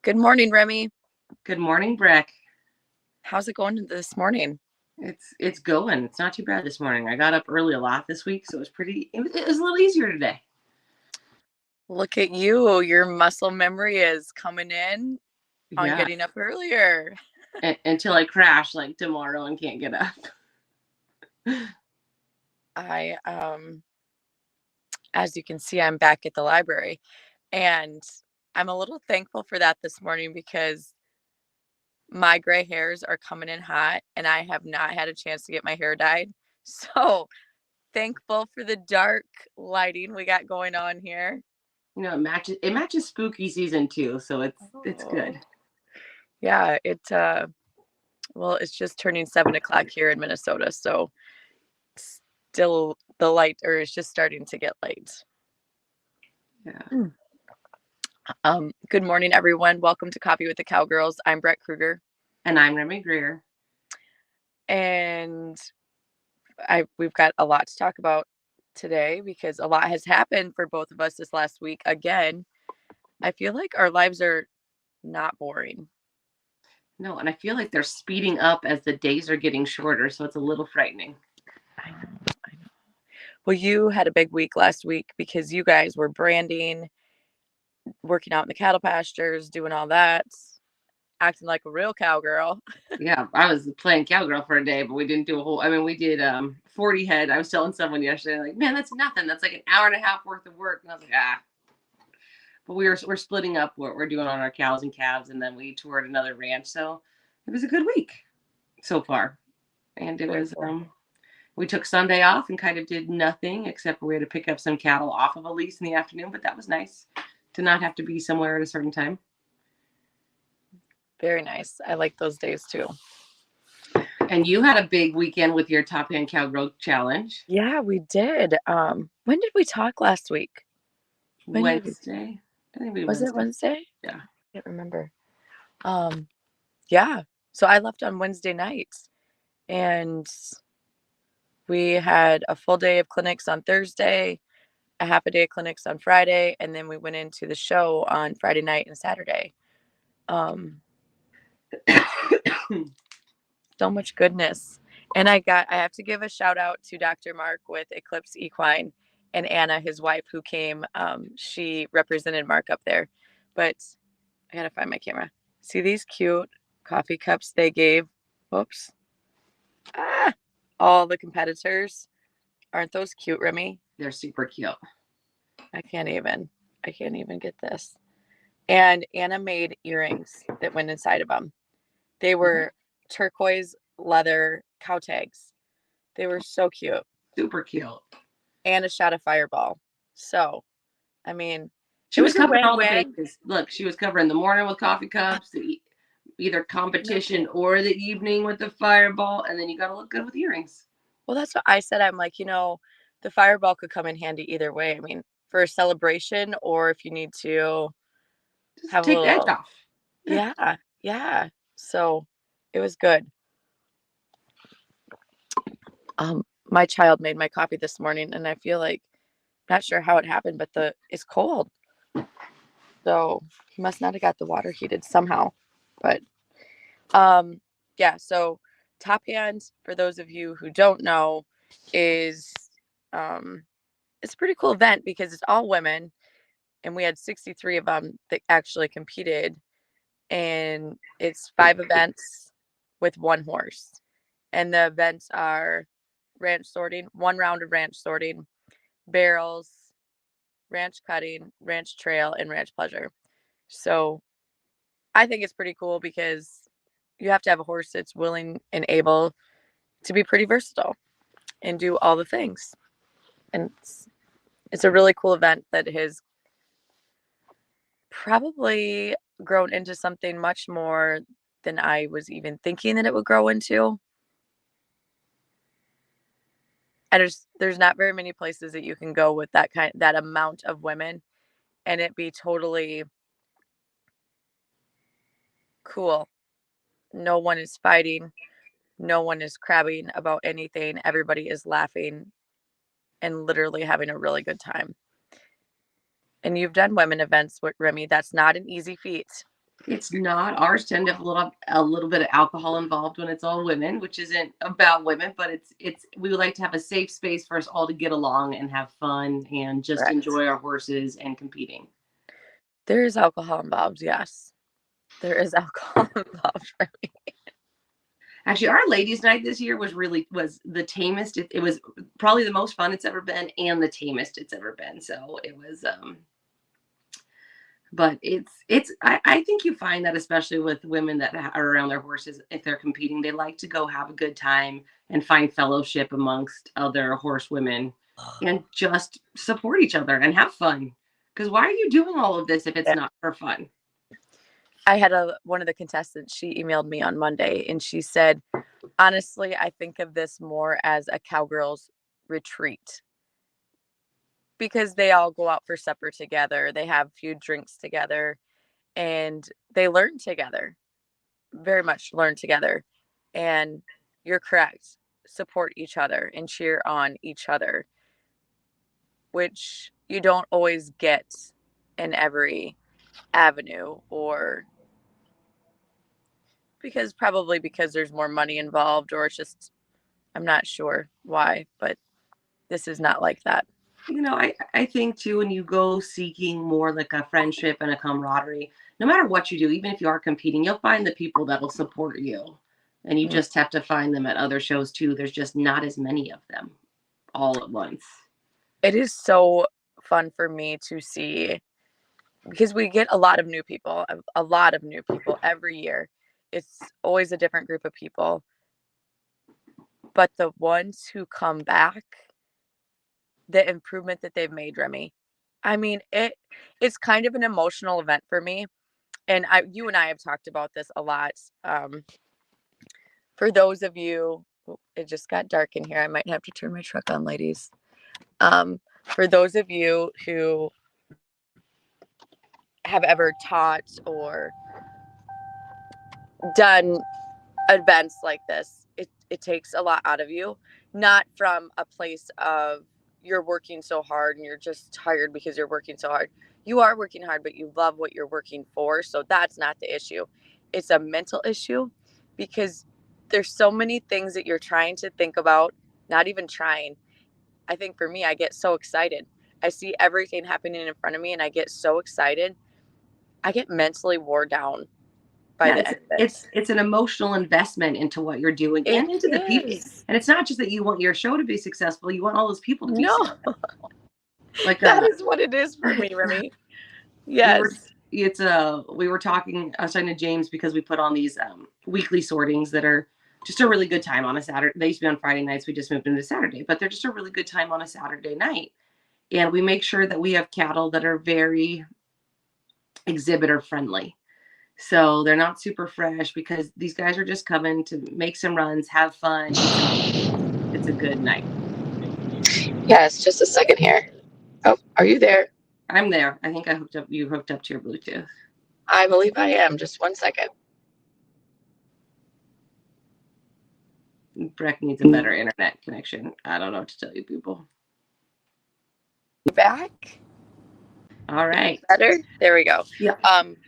Good morning, Remy. Good morning, Breck. How's it going this morning? It's going. It's not too bad this morning. I got up early a lot this week, so it was pretty. It was a little easier today. Look at you. Your muscle memory is coming in on Yeah, getting up earlier. until I crash like tomorrow and can't get up. I as you can see, I'm back at the library and I'm a little thankful for that this morning because my gray hairs are coming in hot and I have not had a chance to get my hair dyed. So, thankful for the dark lighting we got going on here. It matches spooky season too, so it's Oh. good. Yeah, well, it's just turning 7 o'clock here in Minnesota, so still the light, or it's just starting to get light. Yeah. Mm. Good morning, everyone. Welcome to Coffee with the Cowgirls. I'm Brett Kruger, And I'm Remy Greer. and we've got a lot to talk about today because a lot has happened for both of us this last week. Again, I feel like our lives are not boring. No, and I feel like they're speeding up as the days are getting shorter, so it's a little frightening. I know, I know. Well, you had a big week last week because you guys were branding, working out in the cattle pastures, doing all that, acting like a real cowgirl. Yeah, I was playing cowgirl for a day, but we didn't do a whole. I mean, we did 40 head. I was telling someone yesterday, like, man, that's nothing. That's like an hour and a half worth of work. And I was like, ah. But we're splitting up what we're doing on our cows and calves, and then we toured another ranch. So it was a good week so far. And it Very was cool. we took Sunday off and kind of did nothing except we had to pick up some cattle off of a lease in the afternoon. But that was nice to not have to be somewhere at a certain time. Very nice. I like those days too. And you had a big weekend with your Top Hand Cowgirl challenge. Yeah, we did. When did we talk last week? When did we Wednesday. I think we Was it Wednesday. Wednesday? Yeah. I can't remember. Um, yeah. So I left on Wednesday night and we had a full day of clinics on Thursday, a half a day of clinics on Friday, and then we went into the show on Friday night and Saturday. Um, so much goodness. And I have to give a shout out to Dr. Mark with Eclipse Equine and Anna, his wife, who came. She represented Mark up there. But I gotta find my camera. See these cute coffee cups they gave? Whoops. Ah, all the competitors. Aren't those cute, Remy? They're super cute. I can't even. I can't even get this. And Anna made earrings that went inside of them. They Mhm. were turquoise leather cow tags. They were so cute. Super cute. And a shot of Fireball. So, I mean, She it was was a covering win all the win. bases. Look, she was covering the morning with coffee cups, either competition or the evening with the fireball, and then you got to look good with earrings. Well, that's what I said. I'm like, the Fireball could come in handy either way. I mean, for a celebration or if you need to Just have a take the edge little, off. Yeah. yeah, yeah. So it was good. My child made my coffee this morning, and I feel like not sure how it happened, but the it's cold, so he must not have got the water heated somehow. But um, yeah. So Top Hand, for those of you who don't know, is um, it's a pretty cool event because it's all women, and we had 63 of them that actually competed, and it's 5 events with one horse, and the events are ranch sorting, one round of ranch sorting, barrels, ranch cutting, ranch trail, and ranch pleasure. So I think it's pretty cool because you have to have a horse that's willing and able to be pretty versatile and do all the things. And it's a really cool event that has probably grown into something much more than I was even thinking that it would grow into. And there's not very many places that you can go with that amount of women and it be totally cool. No one is fighting, no one is crabbing about anything. Everybody is laughing and literally having a really good time. And you've done women events with Remy. That's not an easy feat. It's not. Ours tend to have a little bit of alcohol involved when it's all women, which isn't about women, but it's we would like to have a safe space for us all to get along and have fun and just Correct. enjoy our horses and competing. There is alcohol involved, yes. There is alcohol involved for me. Actually, our ladies' night this year was the tamest. It was probably the most fun it's ever been and the tamest it's ever been. So it was but I think you find that especially with women that are around their horses, if they're competing, they like to go have a good time and find fellowship amongst other horse women and just support each other and have fun. Because why are you doing all of this if it's Yeah. not for fun? I had one of the contestants, she emailed me on Monday and she said, honestly, I think of this more as a Cowgirls retreat because they all go out for supper together. They have a few drinks together and they learn together, very much learn together. And you're correct. Support each other and cheer on each other, which you don't always get in every avenue, or because there's more money involved, or it's just, I'm not sure why, but this is not like that. I think too, when you go seeking more like a friendship and a camaraderie, no matter what you do, even if you are competing, you'll find the people that'll support you. And you Mm. just have to find them at other shows too. There's just not as many of them all at once. It is so fun for me to see because we get a lot of new people, a lot of new people every year. It's always a different group of people, but the ones who come back, the improvement that they've made, Remy. I mean, it's kind of an emotional event for me, and you and I have talked about this a lot. For those of you, it just got dark in here. I might have to turn my truck on, ladies. For those of you who have ever taught or done events like this, it takes a lot out of you, not from a place of you're working so hard and you're just tired because you're working so hard. You are working hard, but you love what you're working for. So that's not the issue. It's a mental issue because there's so many things that you're trying to think about, not even trying. I think for me, I get so excited. I see everything happening in front of me and I get so excited. I get mentally wore down by Yeah, the it's end of it. it's it's an emotional investment into what you're doing It and into the people. is. And it's not just that you want your show to be successful, you want all those people to be No, successful. Like that is what it is for me, Remy. Yes. we were talking, I was talking to James because we put on these weekly sortings that are just a really good time on a Saturday. They used to be on Friday nights, we just moved into Saturday, but they're just a really good time on a Saturday night. And we make sure that we have cattle that are very exhibitor friendly. So they're not super fresh because these guys are just coming to make some runs, have fun. It's a good night. Yes, just a second here. Oh, are you there? I'm there. I think you hooked up to your Bluetooth. I believe I am. Just one second. Breck needs a better internet connection. I don't know what to tell you people. Back? All right. Better? There we go. Yeah.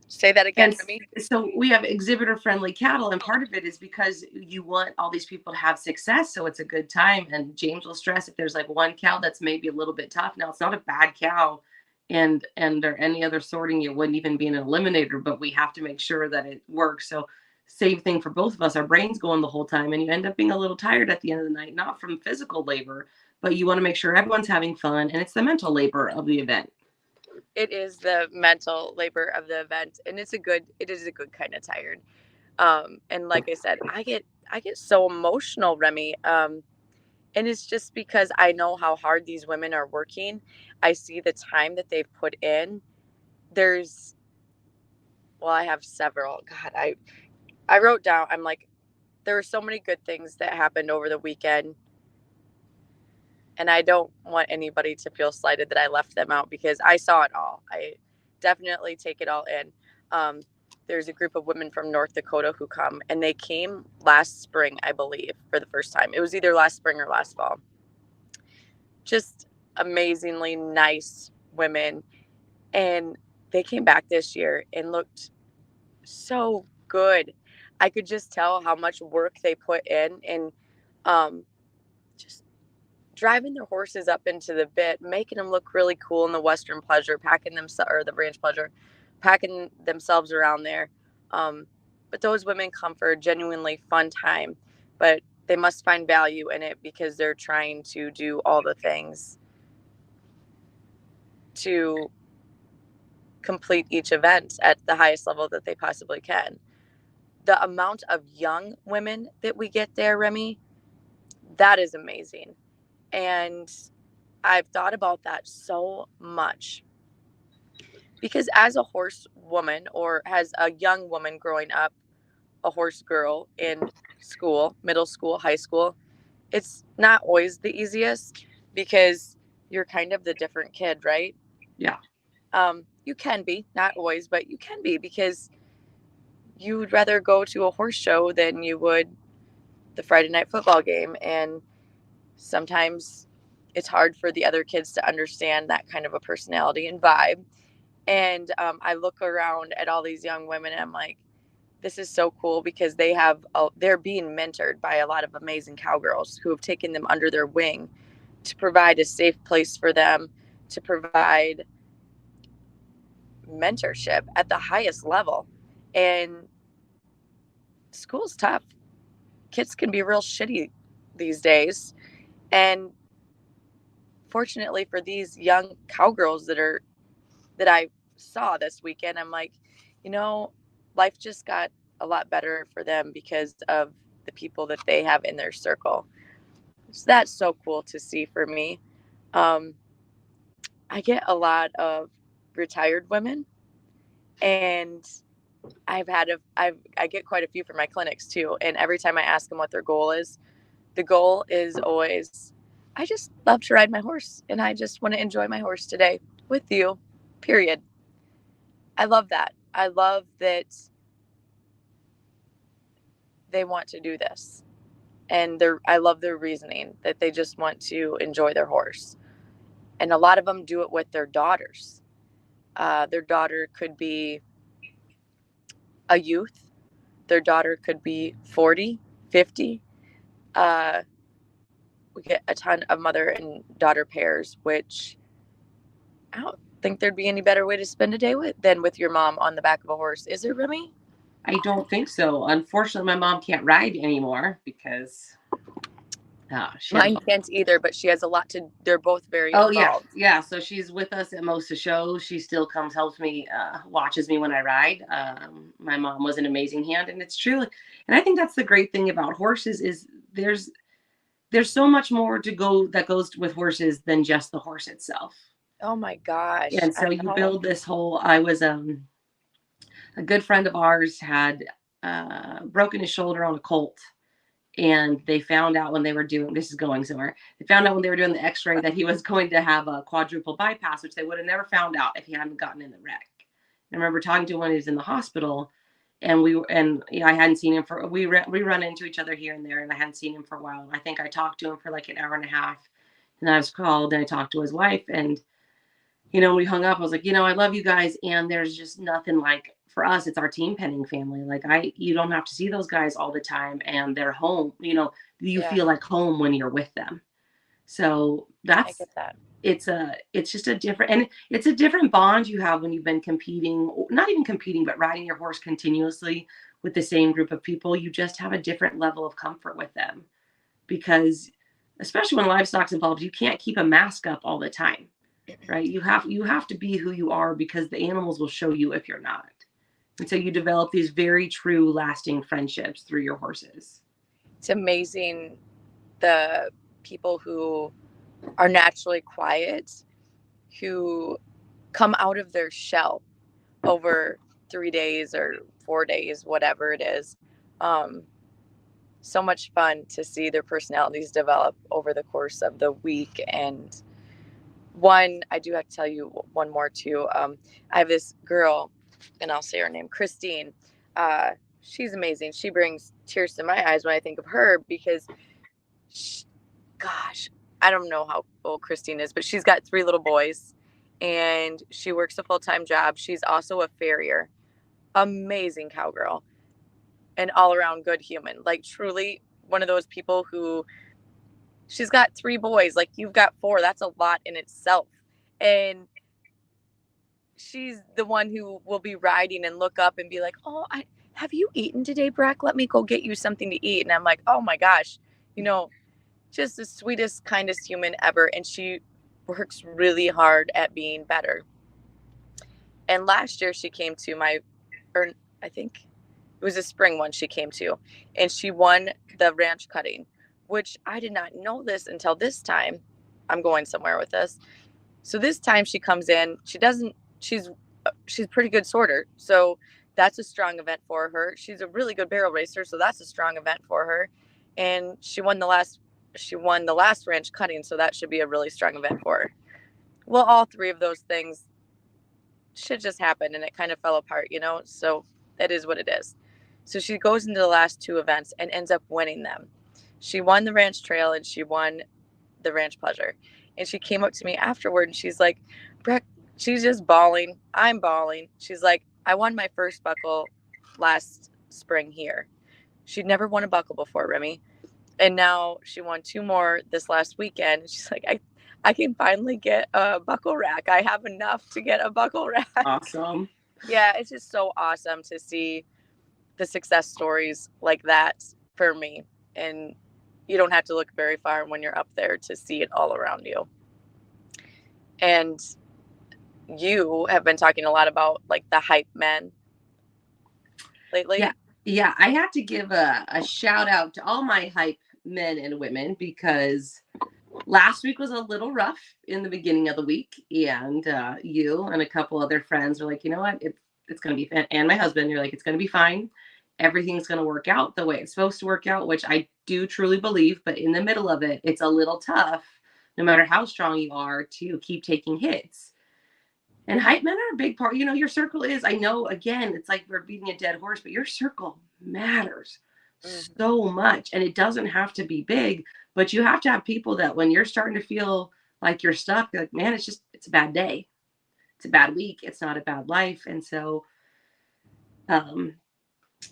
Say that again And for me. so we have exhibitor friendly cattle, and part of it is because you want all these people to have success, so it's a good time. And James will stress if there's like one cow that's maybe a little bit tough. Now it's not a bad cow, and or any other sorting, it wouldn't even be an eliminator, but we have to make sure that it works. So same thing for both of us. Our brains going the whole time, and you end up being a little tired at the end of the night, not from physical labor, but you want to make sure everyone's having fun, and it's the mental labor of the event. It is the mental labor of the event, and it is a good kind of tired. And like I said, I get so emotional, Remy. And it's just because I know how hard these women are working. I see the time that they've put in. There's, well, I have several. God, I wrote down. I'm like, there were so many good things that happened over the weekend, and I don't want anybody to feel slighted that I left them out because I saw it all. I definitely take it all in. Um, there's a group of women from North Dakota who come, and they came last spring, I believe, for the first time. It was either last spring or last fall. Just amazingly nice women, and they came back this year and looked so good. I could just tell how much work they put in, and um, just driving their horses up into the bit, making them look really cool in the Western Pleasure, packing them or the Ranch Pleasure, packing themselves around there. Um, but those women come for a genuinely fun time, but they must find value in it because they're trying to do all the things to complete each event at the highest level that they possibly can. The amount of young women that we get there, Remy, that is amazing. And I've thought about that so much because as a horse woman or as a young woman growing up, a horse girl in school, middle school, high school, it's not always the easiest because you're kind of the different kid, right? Yeah. You can be, not always, but you can be because you would rather go to a horse show than you would the Friday night football game. And sometimes it's hard for the other kids to understand that kind of a personality and vibe. And I look around at all these young women and I'm like, this is so cool because they're being mentored by a lot of amazing cowgirls who have taken them under their wing to provide a safe place for them, to provide mentorship at the highest level. And school's tough. Kids can be real shitty these days. And fortunately for these young cowgirls that I saw this weekend, I'm like, you know, life just got a lot better for them because of the people that they have in their circle. So that's so cool to see for me. Um, I get a lot of retired women, and I get quite a few for my clinics too. And every time I ask them what their goal is, the goal is always, I just love to ride my horse, and I just want to enjoy my horse today with you. Period. I love that. I love that they want to do this. And I love their reasoning that they just want to enjoy their horse. And a lot of them do it with their daughters. Their daughter could be a youth, their daughter could be 40, 50. Uh, we get a ton of mother and daughter pairs, which I don't think there'd be any better way to spend a day than with your mom on the back of a horse. Is there, Remy? I don't think so. Unfortunately, my mom can't ride anymore because she had a Mine can't either, but she has a lot to. They're both very Oh yeah, involved. yeah. So she's with us at most of the shows. She still comes, helps me, watches me when I ride. My mom was an amazing hand, and it's true. And I think that's the great thing about horses is there's so much more to go that goes with horses than just the horse itself. Oh my gosh, And I so you know. build this whole. I was a good friend of ours had broken his shoulder on a colt, and they found out when they were doing this is going somewhere. They found out when they were doing the X-ray that he was going to have a quadruple bypass, which they would have never found out if he hadn't gotten in the wreck. And I remember talking to him when he was in the hospital, and I hadn't seen him for we run into each other here and there, and I hadn't seen him for a while. And I think I talked to him for like an hour and a half, and I was called and I talked to his wife, and we hung up. I was like, I love you guys, and there's just nothing like for us. It's our team penning family. Like you don't have to see those guys all the time, and they're home. You Yeah, feel like home when you're with them. So I that's get that. it's just a different, and it's a different bond you have when you've been competing, not even competing, but riding your horse continuously with the same group of people. You just have a different level of comfort with them because, especially when livestock's involved, you can't keep a mask up all the time, right? You have to be who you are because the animals will show you if you're not. And so you develop these very true lasting friendships through your horses. It's amazing the people who are naturally quiet, who come out of their shell over 3 days or 4 days, whatever it is. Um, so much fun to see their personalities develop over the course of the week. And I do have to tell you one more too. I have this girl, and I'll say her name, Christine. She's amazing. She brings tears to my eyes when I think of her because, she, gosh, I don't know how old Christine is, but she's got 3 little boys, and she works a full-time job. She's also a farrier. amazing cowgirl, an all around good human. Like, truly one of those people who, she's got 3 boys, like you've got 4. That's a lot in itself. And she's the one who will be riding and look up and be like, "Oh, have you eaten today, Breck? Let me go get you something to eat." And I'm like, "Oh my gosh, you know, just the sweetest, kindest human ever." And she works really hard at being better. And last year she came to my, or I think it was a spring one she came to, and she won the ranch cutting, which I did not know this until this time. I'm going somewhere with this. So this time she comes in, she doesn't, she's pretty good sorter. So that's a strong event for her. She's a really good barrel racer, so that's a strong event for her. And she won the last ranch cutting, so that should be a really strong event for her. Well, all 3 of those things should just happen, and it kind of fell apart, you know? So that is what it is. So she goes into the last 2 events and ends up winning them. She won the ranch trail and she won the ranch pleasure. And she came up to me afterward and she's like, "Breck," she's just bawling. I'm bawling. She's like, "I won my first buckle last spring here." She'd never won a buckle before, Remy. And now she won 2 more this last weekend. She's like, I can finally get a buckle rack. I have enough to get a buckle rack. Awesome. Yeah, it's just so awesome to see the success stories like that for me. And you don't have to look very far when you're up there to see it all around you. And you have been talking a lot about like the hype men lately. Yeah, I have to give a shout out to all my hype men and women, because last week was a little rough in the beginning of the week, and you and a couple other friends were like, "You know what, it's going to be," and my husband, you're like, "It's going to be fine. Everything's going to work out the way it's supposed to work out," which I do truly believe. But in the middle of it, it's a little tough, no matter how strong you are, to keep taking hits. And hype men are a big part. Your circle is, I know, again, it's like we're beating a dead horse, but your circle matters so much. And it doesn't have to be big, but you have to have people that when you're starting to feel like you're stuck, you're like, man, it's a bad day. It's a bad week. It's not a bad life. And so,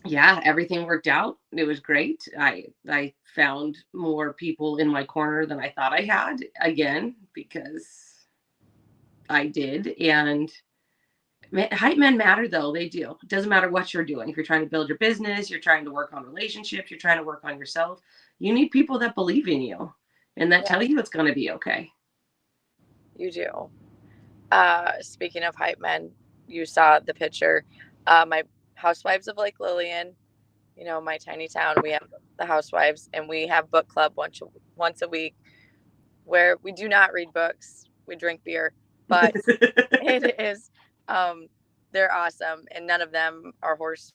yeah, everything worked out. It was great. I found more people in my corner than I thought I had, again, because I did. And hype men matter, though. They do. It doesn't matter what you're doing. If you're trying to build your business, you're trying to work on relationships, you're trying to work on yourself, you need people that believe in you and that tell you it's going to be okay. You do. Speaking of hype men, you saw the picture. My Housewives of Lake Lillian, my tiny town, we have the Housewives, and we have book club once a week where we do not read books. We drink beer, but it is, they're awesome. And none of them are horse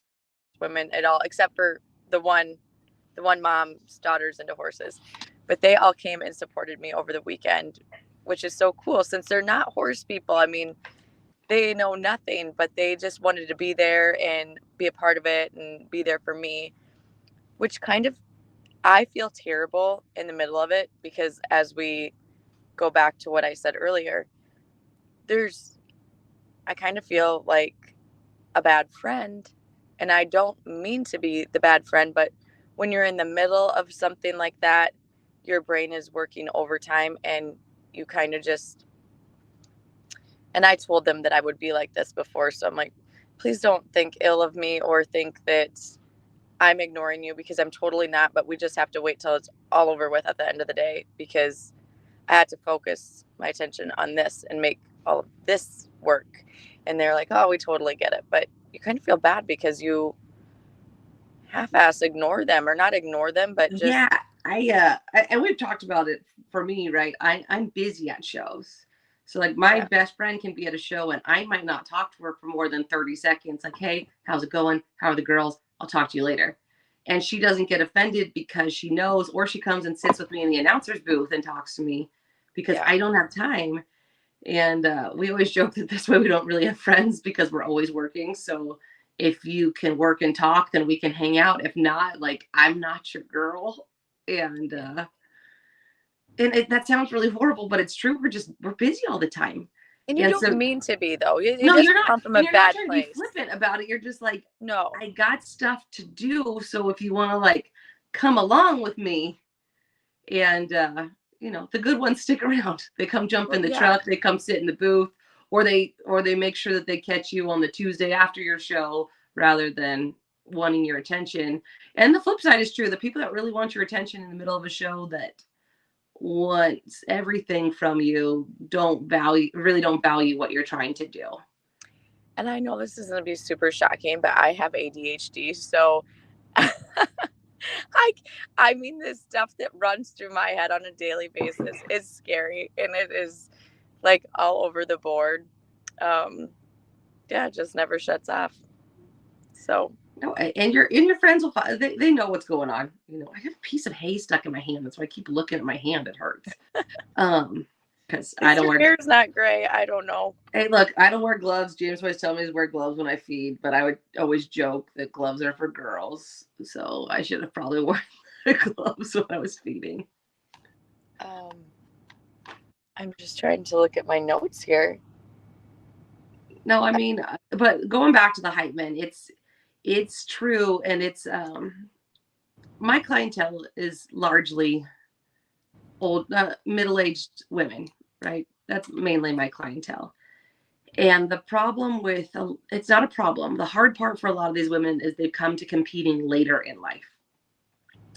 women at all, except for the one mom's daughter's into horses. But they all came and supported me over the weekend, which is so cool since they're not horse people. I mean, they know nothing, but they just wanted to be there and be a part of it and be there for me, which kind of, I feel terrible in the middle of it because as we go back to what I said earlier, I kind of feel like a bad friend. And I don't mean to be the bad friend, but when you're in the middle of something like that, your brain is working overtime and you kind of just, and I told them that I would be like this before. So I'm like, please don't think ill of me or think that I'm ignoring you, because I'm totally not. But we just have to wait till it's all over with at the end of the day, because I had to focus my attention on this and make all of this work. And they're like, "Oh, we totally get it." But you kind of feel bad because you half-ass ignore them, or not ignore them, but just, Yeah, and we've talked about it. For me, right, I'm busy at shows, so like my yeah, best friend can be at a show and I might not talk to her for more than 30 seconds, like, "Hey, how's it going? How are the girls? I'll talk to you later." And she doesn't get offended because she knows, or she comes and sits with me in the announcer's booth and talks to me because yeah, I don't have time. And we always joke that this way we don't really have friends because we're always working. So if you can work and talk, then we can hang out. If not, like, I'm not your girl. And that sounds really horrible, but it's true. We're busy all the time. And you And don't so, mean to be, though. It no, you're doesn't not, come from a and you're not bad trying to be place. flippant about it. You're just like, No. I got stuff to do. So if you want to like come along with me, and the good ones stick around. They come jump Well, in the yeah. truck, they come sit in the booth, or they make sure that they catch you on the Tuesday after your show rather than wanting your attention. And the flip side is true. The people that really want your attention in the middle of a show, that wants everything from you, really don't value what you're trying to do. And I know this is going to be super shocking, but I have ADHD. So I, I mean, this stuff that runs through my head on a daily basis is scary, and it is like all over the board. Um, yeah, it just never shuts off. So, No, and your friends will find, they know what's going on. I have a piece of hay stuck in my hand. That's why I keep looking at my hand. It hurts. Because I is don't your wear. hair's not gray? I don't know. Hey, look, I don't wear gloves. James always tells me to wear gloves when I feed, but I would always joke that gloves are for girls. So I should have probably worn the gloves when I was feeding. Um, I'm just trying to look at my notes here. No, I mean, but going back to the hype men, it's true, and it's my clientele is largely old, middle-aged women, right? That's mainly my clientele. And the problem with it's not a problem. The hard part for a lot of these women is they come to competing later in life.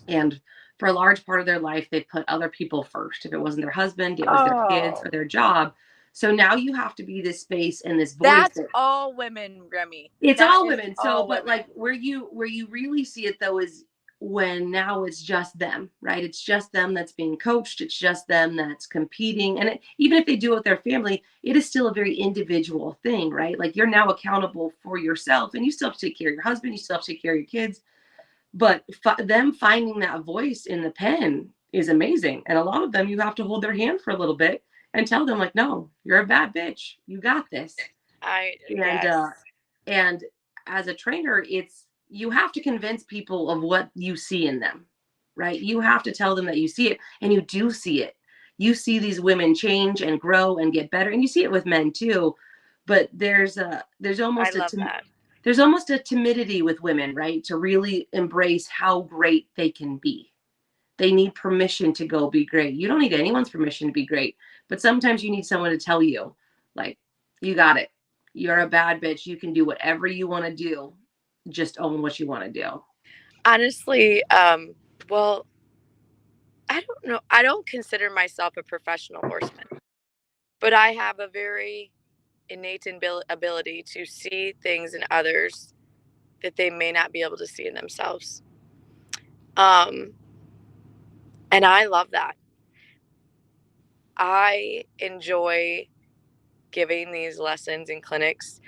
And for a large part of their life, they put other people first. If it wasn't their husband, it was their kids or Oh, their job. So now you have to be this space and this voice that's that all women, Remy. it's That all is women. So, all but like women. where you really see it though is when now it's just them, right? It's just them that's being coached. It's just them that's competing. And even if they do it with their family, it is still a very individual thing, right? Like you're now accountable for yourself, and you still have to take care of your husband. You still have to take care of your kids. But them finding that voice in the pen is amazing. And a lot of them, you have to hold their hand for a little bit and tell them like, no, you're a bad bitch. You got this. And Yes. and as a trainer, it's you have to convince people of what you see in them, right? You have to tell them that you see it, and you do see it. You see these women change and grow and get better, and you see it with men too. But there's I almost love that. there's almost a timidity with women, right? To really embrace how great they can be. They need permission to go be great. You don't need anyone's permission to be great, but sometimes you need someone to tell you, like, you got it. You're a bad bitch. You can do whatever you want to do. Just own what you want to do. Honestly, well, I don't know. I don't consider myself a professional horseman, but I have a very innate ability to see things in others that they may not be able to see in themselves. Um, and I love that. I enjoy giving these lessons and clinics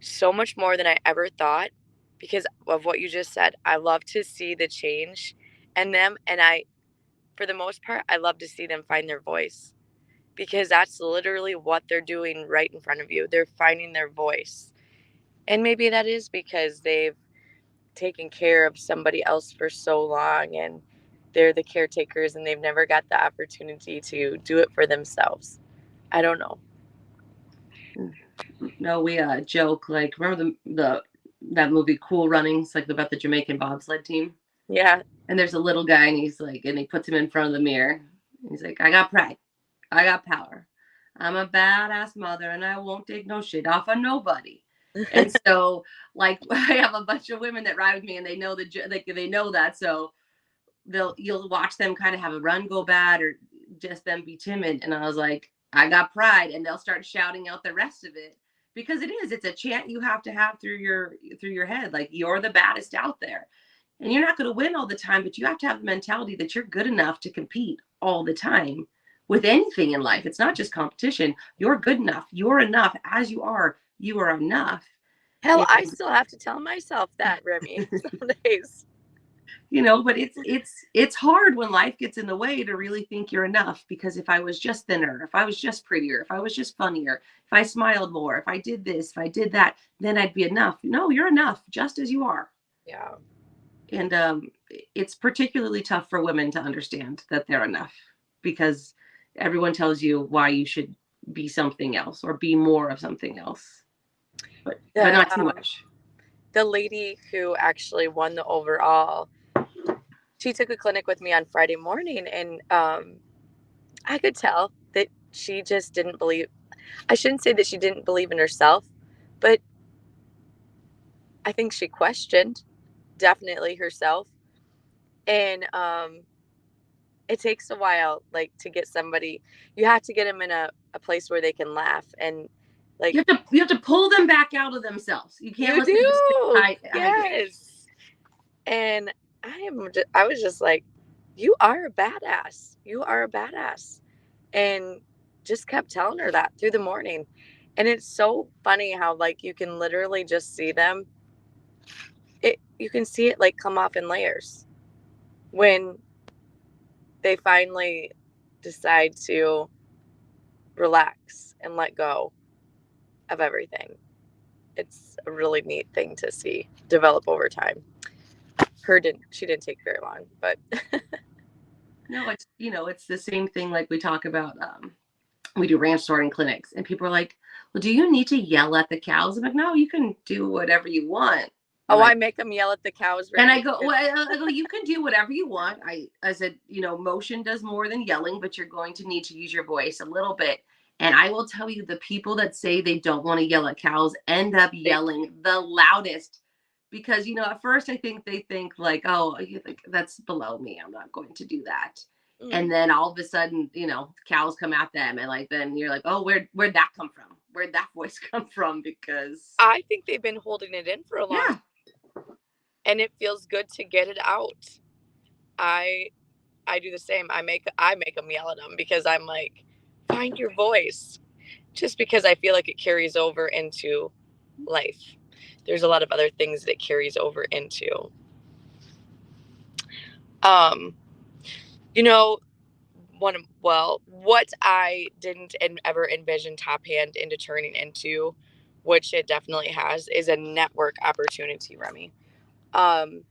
so much more than I ever thought because of what you just said. I love to see the change in them. And for the most part, I love to see them find their voice because that's literally what they're doing right in front of you. They're finding their voice. And maybe that is because they've taken care of somebody else for so long and they're the caretakers and they've never got the opportunity to do it for themselves. I don't know. No, we joke like remember the that movie Cool Runnings, like about the Jamaican bobsled team. Yeah. And there's a little guy, and he's like, and he puts him in front of the mirror. He's like, I got pride, I got power. I'm a badass mother, and I won't take no shit off of nobody. And so, like, I have a bunch of women that ride with me, and they know they know that. So you'll watch them kind of have a run go bad, or just them be timid. And I was like, I got pride, and they'll start shouting out the rest of it because it's a chant you have to have through your head, like you're the baddest out there. And you're not going to win all the time, but you have to have the mentality that you're good enough to compete all the time with anything in life. It's not just competition. You're good enough. You're enough as you are. You are enough. Hell, And I still have to tell myself that, Remy, some days. but it's hard when life gets in the way to really think you're enough, because if I was just thinner, if I was just prettier, if I was just funnier, if I smiled more, if I did this, if I did that, then I'd be enough. No, you're enough just as you are. Yeah. And it's particularly tough for women to understand that they're enough, because everyone tells you why you should be something else or be more of something else, but The, not too much. The lady who actually won the overall, she took a clinic with me on Friday morning, and I could tell that she just didn't believe. I shouldn't say that she didn't believe in herself, but I think she questioned definitely herself. And it takes a while, like, to get somebody. You have to get them in a place where they can laugh, and like You have to pull them back out of themselves. You can't you let them just do, hydrate. yes. And I was just like, you are a badass. You are a badass. And just kept telling her that through the morning. And it's so funny how, like, you can literally just see them. You can see it like come off in layers when they finally decide to relax and let go of everything. It's a really neat thing to see develop over time. She didn't take very long, but No, it's it's the same thing. Like we talk about, we do ranch sorting clinics, and people are like, "Well, do you need to yell at the cows?" I'm like, "No, you can do whatever you want." I'm oh, I like, make them yell at the cows, and I Randy. go, well, I go, you can do whatever you want. I said, motion does more than yelling, but you're going to need to use your voice a little bit. And I will tell you, the people that say they don't want to yell at cows end up yelling the loudest because, at first I think they think like, oh, like, that's below me. I'm not going to do that. And then all of a sudden, cows come at them, and like then you're like, oh, where'd that come from? Where'd that voice come from? Because I think they've been holding it in for a long yeah. time, and it feels good to get it out. I I do the same. I make them yell at them because I'm like, find your voice. Just because I feel like it carries over into life. There's a lot of other things that it carries over into. Um, you know, what I didn't ever envision Top Hand into turning into, which it definitely has, is a network opportunity, Remy. Um,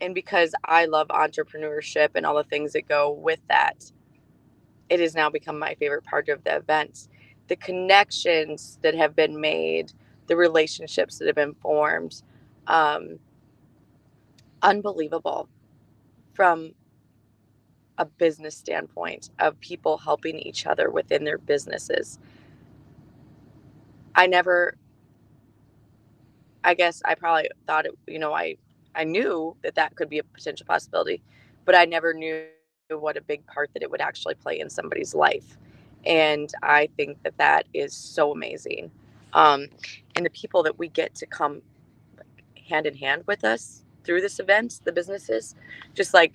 and because I love entrepreneurship and all the things that go with that, it has now become my favorite part of the event. The connections that have been made, the relationships that have been formed, um, unbelievable from a business standpoint of people helping each other within their businesses. I never, I guess I probably thought I knew that that could be a potential possibility, but I never knew what a big part that it would actually play in somebody's life. And I think that that is so amazing. Um, and the people that we get to come, like, hand in hand with us through this event, the businesses, just like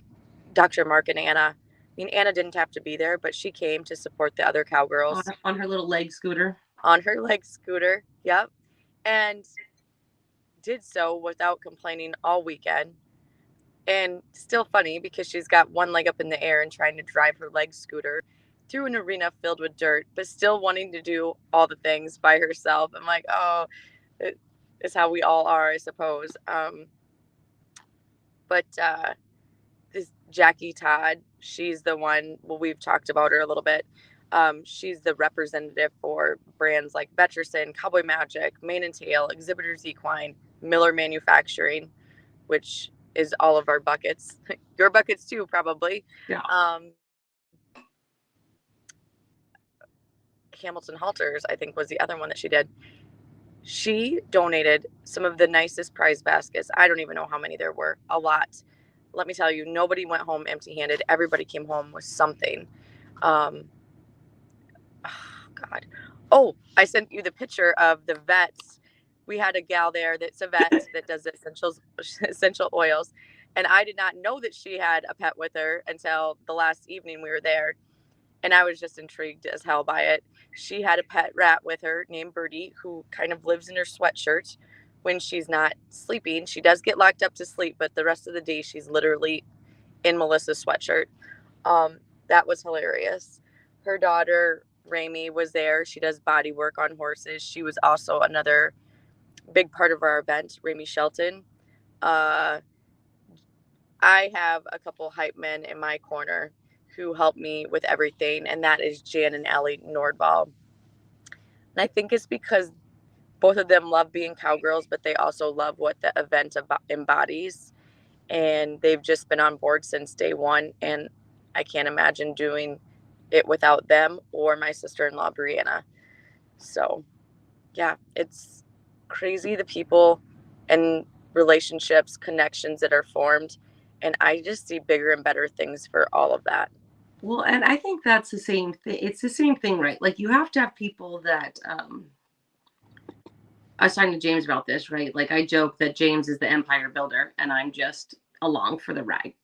Dr. Mark and Anna. I mean, Anna didn't have to be there, but she came to support the other cowgirls On her little leg scooter. on her leg scooter. Yep. And did so without complaining all weekend. And still funny because she's got one leg up in the air and trying to drive her leg scooter through an arena filled with dirt, but still wanting to do all the things by herself. I'm like, oh, it is how we all are, I suppose. But this Jackie Todd, she's the one. Well, we've talked about her a little bit. She's the representative for brands like Veterson, Cowboy Magic, Mane and Tail, Exhibitors Equine, Miller Manufacturing, which is all of our buckets. Your buckets too, probably. Yeah. Hamilton Halters, I think, was the other one that she did. She donated some of the nicest prize baskets. I don't even know how many there were. A lot. Let me tell you, nobody went home empty-handed. Everybody came home with something. Um, oh, God. Oh, I sent you the picture of the vets. We had a gal there that's a vet that does essential oils. And I did not know that she had a pet with her until the last evening we were there. And I was just intrigued as hell by it. She had a pet rat with her named Birdie, who kind of lives in her sweatshirt when she's not sleeping. She does get locked up to sleep, but the rest of the day she's literally in Melissa's sweatshirt. That was hilarious. Her daughter Rami was there. She does body work on horses. She was also another big part of our event. Rami Shelton. Uh, I have a couple hype men in my corner who help me with everything, and that is Jan and Allie Nordball. And I think it's because both of them love being cowgirls, but they also love what the event embodies. And they've just been on board since day one. And I can't imagine doing it without them or my sister in law, Brianna. So, yeah, it's crazy the people and relationships, connections that are formed. And I just see bigger and better things for all of that. Well, and I think that's the same thing. It's the same thing, right? Like you have to have people that I was talking to James about this, right? Like I joke that James is the empire builder and I'm just along for the ride,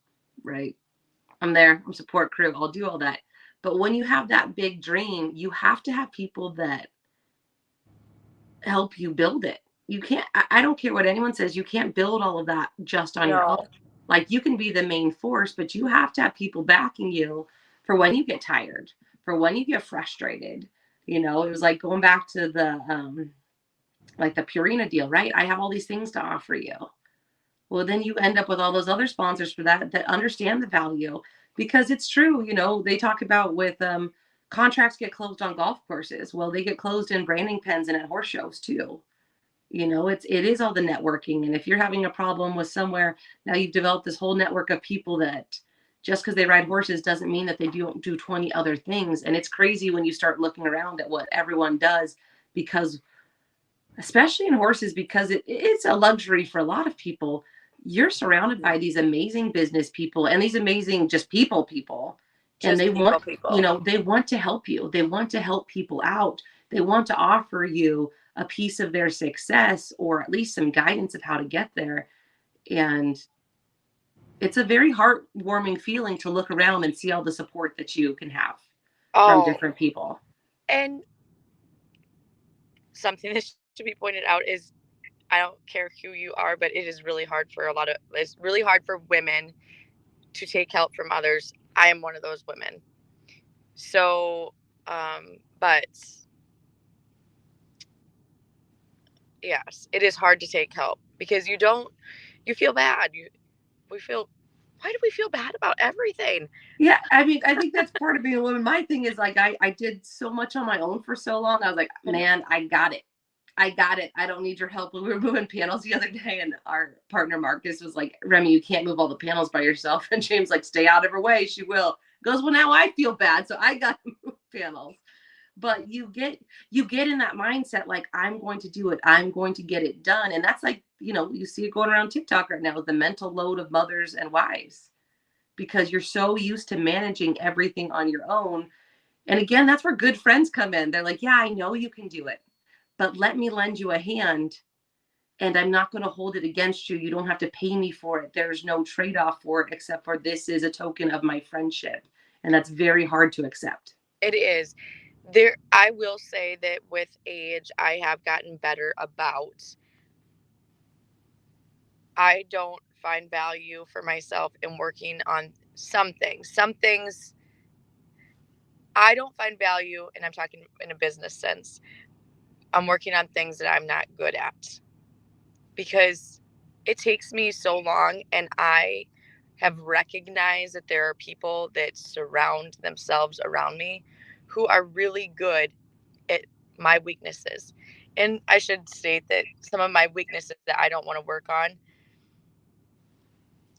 right? I'm there, I'm support crew, I'll do all that. But when you have that big dream, you have to have people that help you build it. You can't, I don't care what anyone says, you can't build all of that just on your own. No. Like you can be the main force, but you have to have people backing you for when you get tired, for when you get frustrated. You know, it was like going back to the like the Purina deal, right? I have all these things to offer you. Well, then you end up with all those other sponsors for that understand the value because it's true. You know, they talk about with contracts get closed on golf courses. Well, they get closed in branding pens and at horse shows too. You know, it is all the networking. And if you're having a problem with somewhere, now you've developed this whole network of people that just because they ride horses doesn't mean that they don't do 20 other things. And it's crazy when you start looking around at what everyone does because especially in horses, because it's a luxury for a lot of people. You're surrounded by these amazing business people and these amazing just people. And Just they want, you people. know, they want to help you. They want to help people out. They want to offer you a piece of their success or at least some guidance of how to get there. And it's a very heartwarming feeling to look around and see all the support that you can have from Oh, different people. and something that should be pointed out is I don't care who you are, but it is really hard for it's really hard for women to take help from others. I am one of those women. So, but yes, it is hard to take help because you feel bad. We feel, why do we feel bad about everything? Yeah, I mean, I think that's part of being a woman. My thing is like I did so much on my own for so long. I was like, man, I got it. I got it. I don't need your help. We were moving panels the other day, and our partner Marcus was like, Remy, you can't move all the panels by yourself. And James like, stay out of her way. She will. Goes, well, now I feel bad, so I got to move panels. But you get in that mindset like I'm going to do it. I'm going to get it done, and that's like you see it going around TikTok right now with the mental load of mothers and wives because you're so used to managing everything on your own. And again, that's where good friends come in. They're like, yeah, I know you can do it, but let me lend you a hand and I'm not going to hold it against you. You don't have to pay me for it. There's no trade off for it except for this is a token of my friendship. And that's very hard to accept. It is. There, I will say that with age, I have gotten better about, I don't find value for myself in working on some things. Some things I don't find value, and I'm talking in a business sense. I'm working on things that I'm not good at because it takes me so long, and I have recognized that there are people that surround themselves around me who are really good at my weaknesses. And I should state that some of my weaknesses that I don't want to work on,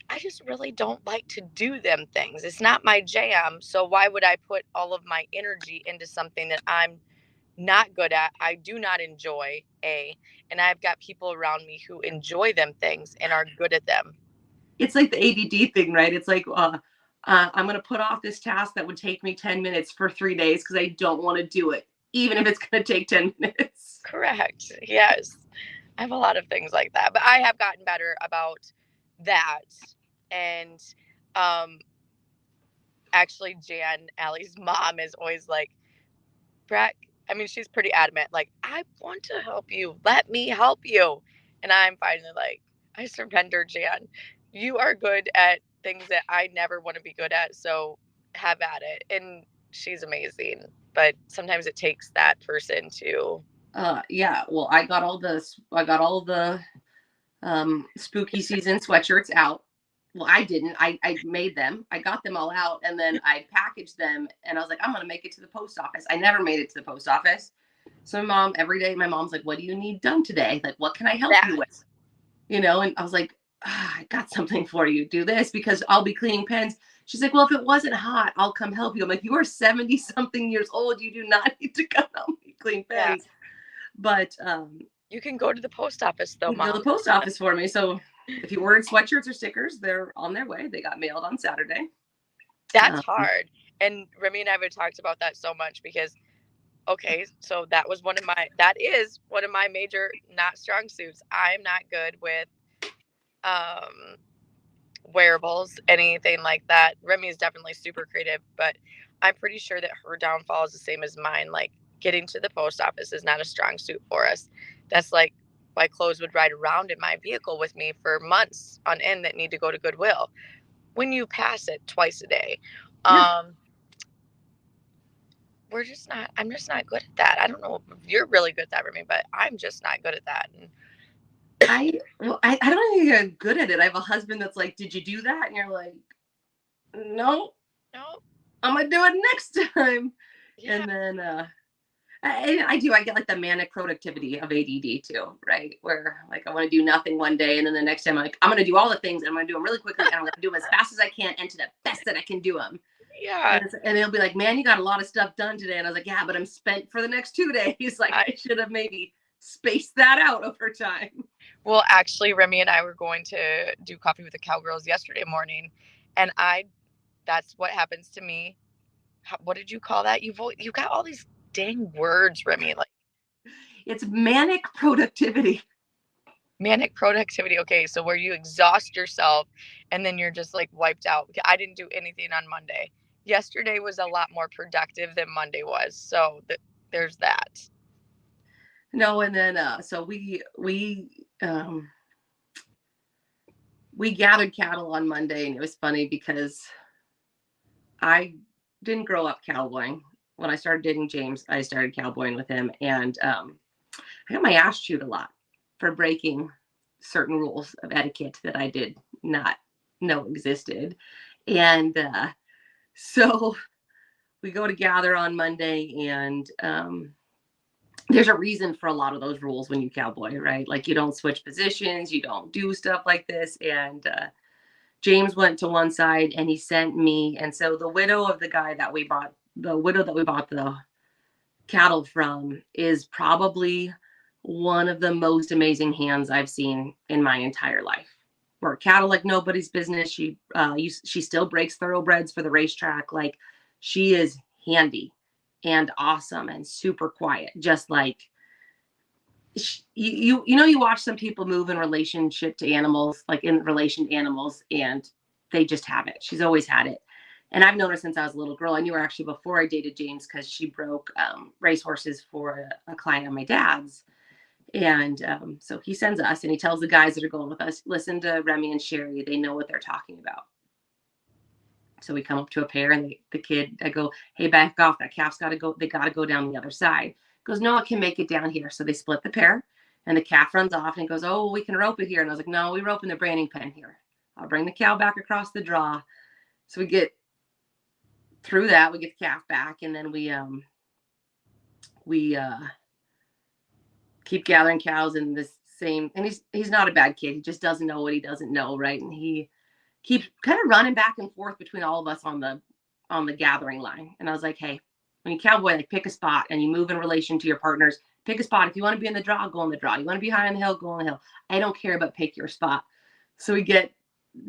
I just really don't like to do them things. It's not my jam. So why would I put all of my energy into something that I'm not good at? I do not enjoy, and I've got people around me who enjoy them things and are good at them. It's like the ADD thing, right? It's like, I'm going to put off this task that would take me 10 minutes for 3 days because I don't want to do it, even if it's going to take 10 minutes. Correct. Yes. I have a lot of things like that, but I have gotten better about that. And um actually Jan, Allie's mom, is always like, Brett, I mean, she's pretty adamant, like, I want to help you. Let me help you. And I'm finally like, I surrender, Jan. You are good at things that I never want to be good at. So have at it. And she's amazing. But sometimes it takes that person to. Yeah, well, I got all the spooky season sweatshirts out. well, I didn't. I made them. I got them all out, and then I packaged them, and I was like, I'm gonna make it to the post office. I never made it to the post office. So my mom, every day, my mom's like, what do you need done today? Like, what can I help you with? That. And I was like, I got something for you. Do this because I'll be cleaning pens. She's like, well, if it wasn't hot, I'll come help you. I'm like, you are 70 something years old. You do not need to come help me clean pens. Yeah. But you can go to the post office though, you can go to the post office for me. So if you ordered sweatshirts or stickers, they're on their way. They got mailed on Saturday. That's hard. And Remy and I have talked about that so much because, okay, so that is one of my major not strong suits. I'm not good with wearables, anything like that. Remy is definitely super creative, but I'm pretty sure that her downfall is the same as mine. Like, getting to the post office is not a strong suit for us. That's like my clothes would ride around in my vehicle with me for months on end that need to go to Goodwill. When you pass it twice a day, I'm just not good at that. I don't know if you're really good at that, Remy, but I'm just not good at that. And I don't think you're good at it. I have a husband that's like, did you do that? And you're like, no, I'm gonna do it next time. Yeah. And then I get like the manic productivity of ADD too, right? Where like I want to do nothing one day, and then the next time I'm going to do all the things, and I'm going to do them really quickly, and I'm going to do them as fast as I can, and to the best that I can do them. Yeah. And they'll be like, man, you got a lot of stuff done today. And I was like, yeah, but I'm spent for the next 2 days. Like I should have maybe spaced that out over time. Well, actually, Remy and I were going to do coffee with the Cowgirls yesterday morning, and that's what happens to me. What did you call that? You got all these dang words, Remy. Like, it's manic productivity. Manic productivity. Okay, so where you exhaust yourself and then you're just like wiped out. I didn't do anything on Monday. Yesterday was a lot more productive than Monday was. So there's that. No, and then so we gathered cattle on Monday, and it was funny because I didn't grow up cowboying. When I started dating James, I started cowboying with him, and I got my ass chewed a lot for breaking certain rules of etiquette that I did not know existed. And so we go to gather on Monday, and there's a reason for a lot of those rules when you cowboy, right? Like you don't switch positions, you don't do stuff like this. And James went to one side and he sent me. And so the widow of the guy that we bought the cattle from is probably one of the most amazing hands I've seen in my entire life. Work cattle like nobody's business. She still breaks thoroughbreds for the racetrack. Like she is handy and awesome and super quiet. Just like you watch some people move in relationship to animals, like in relation to animals, and they just have it. She's always had it. And I've known her since I was a little girl. I knew her actually before I dated James because she broke racehorses for a client of my dad's. And so he sends us and he tells the guys that are going with us, listen to Remy and Sherry. They know what they're talking about. So we come up to a pair and I go, hey, back off. That calf's got to go. They got to go down the other side. He goes, no, I can make it down here. So they split the pair and the calf runs off and he goes, oh, we can rope it here. And I was like, no, we rope in the branding pen here. I'll bring the cow back across the draw. So we get through that. We get the calf back and then we keep gathering cows in this same, and he's not a bad kid. He just doesn't know what he doesn't know. Right. And he keeps kind of running back and forth between all of us on the gathering line. And I was like, hey, when you cowboy, like pick a spot and you move in relation to your partners, pick a spot. If you want to be in the draw, go in the draw. You want to be high on the hill, go on the hill. I don't care, but pick your spot. So we get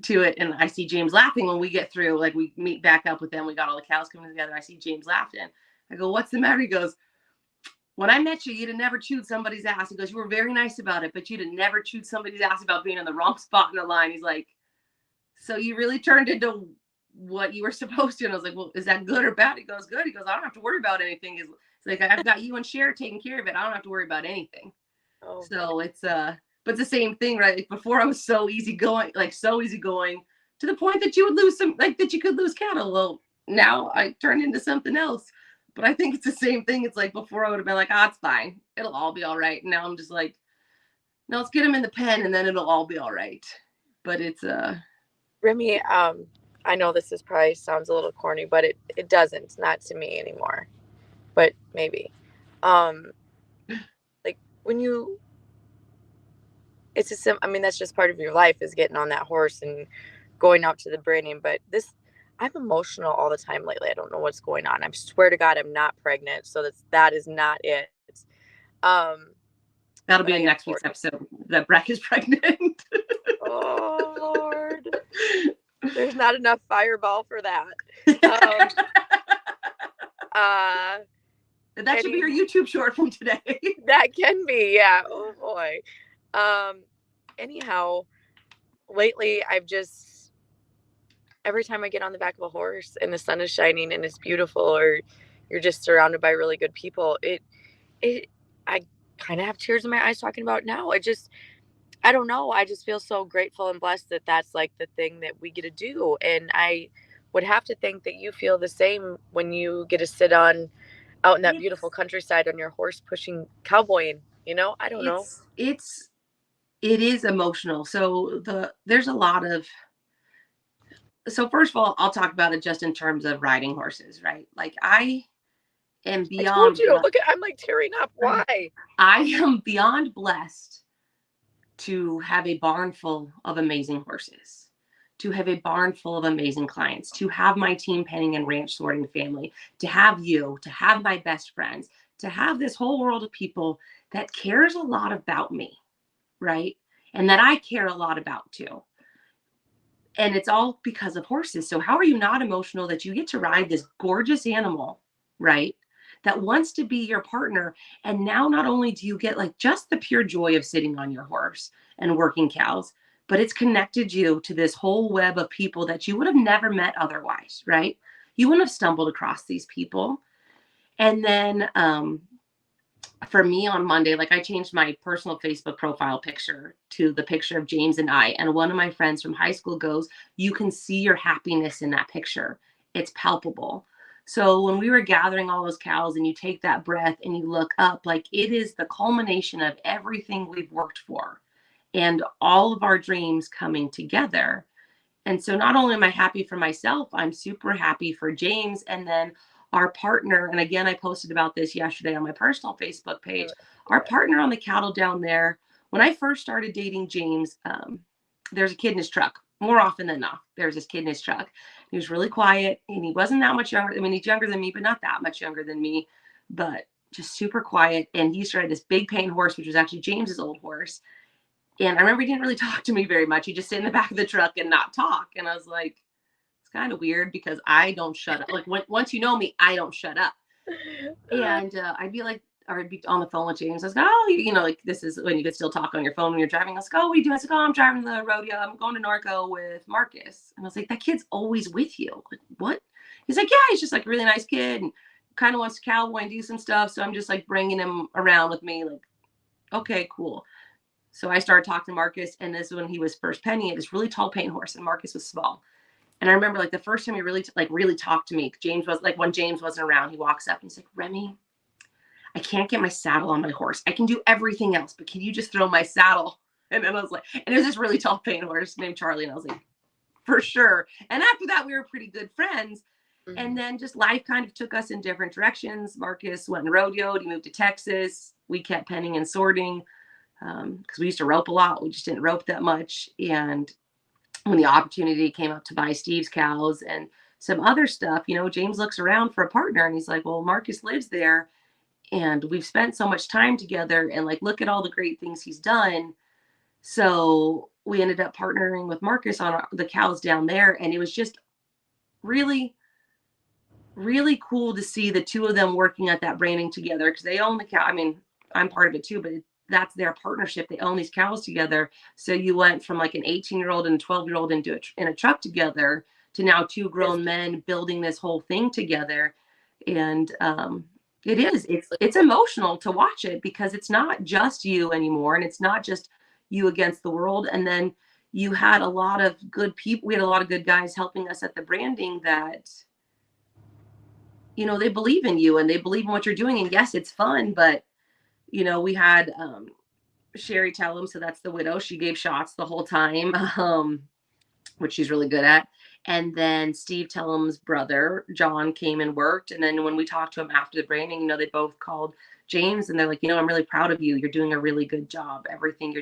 to it and I see James laughing when we get through, like we meet back up with them. We got all the cows coming together. I see James laughing. I go, what's the matter? He goes, when I met you, you'd have never chewed somebody's ass. He goes, you were very nice about it, but you'd have never chewed somebody's ass about being in the wrong spot in the line. He's like, so you really turned into what you were supposed to. And I was like, well, is that good or bad? He goes, good. He goes, I don't have to worry about anything. It's like, I've got you and Cher taking care of it. I don't have to worry about anything. Oh, so it's, but it's the same thing, right? Like before I was so easygoing to the point that you would lose that you could lose cattle. Well, now I turned into something else. But I think it's the same thing. It's like before I would have been like, it's fine. It'll all be all right. And now I'm just like, no, let's get him in the pen and then it'll all be all right. But it's Remy, I know this is probably sounds a little corny, but it doesn't, not to me anymore. But maybe. Um, like when you it's a I mean that's just part of your life is getting on that horse and going out to the branding, but this I'm emotional all the time lately. I don't know what's going on. I swear to God I'm not pregnant, so that is not it. Um, That'll but be I in am next week's 40. episode that Breck is pregnant. Oh Lord. There's not enough fireball for that. Um uh That should be your any YouTube short from today. that can be, yeah. Oh boy. Um anyhow, lately I've just every time I get on the back of a horse and the sun is shining and it's beautiful or you're just surrounded by really good people, it I kind of have tears in my eyes talking about it now. I don't know. I just feel so grateful and blessed that that's like the thing that we get to do. And I would have to think that you feel the same when you get to sit on out in that beautiful It's countryside on your horse pushing cowboying, you know? I don't know. it's it is emotional. So there's a lot of so first of all, I'll talk about it just in terms of riding horses, right? Like I am I told beyond you, look at I'm like tearing up. Why? I am beyond blessed to have a barn full of amazing horses, to have a barn full of amazing clients, to have my team penning and ranch sorting family, to have you, to have my best friends, to have this whole world of people that cares a lot about me, right? And that I care a lot about too. And it's all because of horses. So, how are you not emotional that you get to ride this gorgeous animal, right? That wants to be your partner. And now, not only do you get like just the pure joy of sitting on your horse and working cows, but it's connected you to this whole web of people that you would have never met otherwise, right? You wouldn't have stumbled across these people. And then for me on Monday, like I changed my personal Facebook profile picture to the picture of James and I. And one of my friends from high school goes, "You can see your happiness in that picture. It's palpable." So when we were gathering all those cows and you take that breath and you look up, like it is the culmination of everything we've worked for and all of our dreams coming together. And so not only am I happy for myself, I'm super happy for James. And then our partner, and again, I posted about this yesterday on my personal Facebook page, our partner on the cattle down there, when I first started dating James, there's a kid in his truck. More often than not, there's this kid in his truck. He was really quiet and he wasn't that much younger. I mean, he's younger than me, but not that much younger than me, but just super quiet. And he used to ride this big paint horse, which was actually James's old horse. And I remember he didn't really talk to me very much. He'd just sit in the back of the truck and not talk. And I was like, it's kind of weird because I don't shut up. Like once you know me, I don't shut up. And I'd be like, or I'd be on the phone with James. I was like, oh, like this is when you could still talk on your phone when you're driving. I was like, oh, what are you doing? I was like, oh, I'm driving the rodeo. I'm going to Norco with Marcus. And I was like, that kid's always with you. Like, what? He's like, yeah, he's just like a really nice kid and kind of wants to cowboy and do some stuff. So I'm just like bringing him around with me. Like, okay, cool. So I started talking to Marcus, and this is when he was first penny at this really tall paint horse, and Marcus was small. And I remember like the first time he really talked to me, James was like when James wasn't around, he walks up and he's like, Remy, I can't get my saddle on my horse. I can do everything else, but can you just throw my saddle? And then I was like, and it was this really tall paint horse named Charlie, and I was like, for sure. And after that, we were pretty good friends. Mm-hmm. And then just life kind of took us in different directions. Marcus went and rodeoed. He moved to Texas. We kept penning and sorting because we used to rope a lot. We just didn't rope that much. And when the opportunity came up to buy Steve's cows and some other stuff, James looks around for a partner and he's like, well, Marcus lives there and we've spent so much time together and like, look at all the great things he's done. So we ended up partnering with Marcus on the cows down there. And it was just really, really cool to see the two of them working at that branding together because they own the cow. I mean, I'm part of it too, but that's their partnership. They own these cows together. So you went from like an 18-year-old and 12-year-old in a truck together to now two grown men building this whole thing together. And it's emotional to watch it because it's not just you anymore. And it's not just you against the world. And then you had a lot of good people. We had a lot of good guys helping us at the branding that, they believe in you and they believe in what you're doing. And yes, it's fun, but we had Sherry tell him, so that's the widow. She gave shots the whole time. which she's really good at. And then Steve Tellum's brother, John, came and worked. And then when we talked to him after the branding, they both called James and they're like, I'm really proud of you. You're doing a really good job. Everything